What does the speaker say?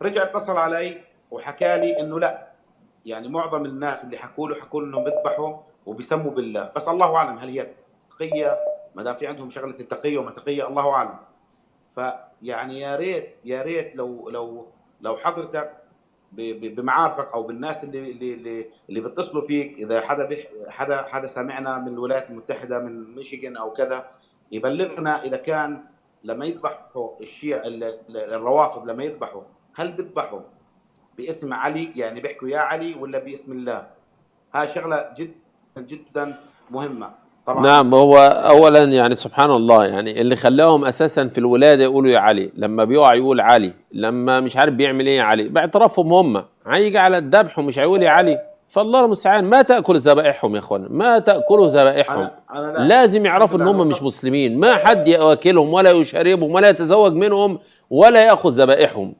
رجع اتصل علي وحكى لي انه لا، يعني معظم الناس اللي حكوا له انهم بيذبحوا وبيسموا بالله، بس الله اعلم هل هي تقيه، ما دام في عندهم شغله التقيه وما تقيه الله اعلم. فيعني يا ريت لو حضرتك بمعارفك او بالناس اللي بيتصلوا فيك، اذا حدا سامعنا من الولايات المتحده من ميشيغان او كذا، يبلغنا اذا كان لما يذبحوا الشيعة الروافض، لما يذبحوا هل بيذبحوا باسم علي، يعني بيحكوا يا علي، ولا باسم الله؟ هاي شغله جدا جدا مهمه طبعا. نعم، هو اولا يعني سبحان الله، يعني اللي خلاهم اساسا في الولاده يقولوا يا علي، لما بيقع يقول علي، لما مش عارف بيعمل ايه يا علي، باعترافهم هم. هيجي على الذبح ومش هيقول يا علي، فالله المستعان. ما تاكل ذبائحهم يا اخوانا، ما تاكلوا ذبائحهم. انا لا، لازم الحمد يعرفوا ان لله انا هم مش وصلت. مسلمين، ما حد ياكلهم ولا يشاربهم ولا يتزوج منهم ولا ياخذ ذبائحهم.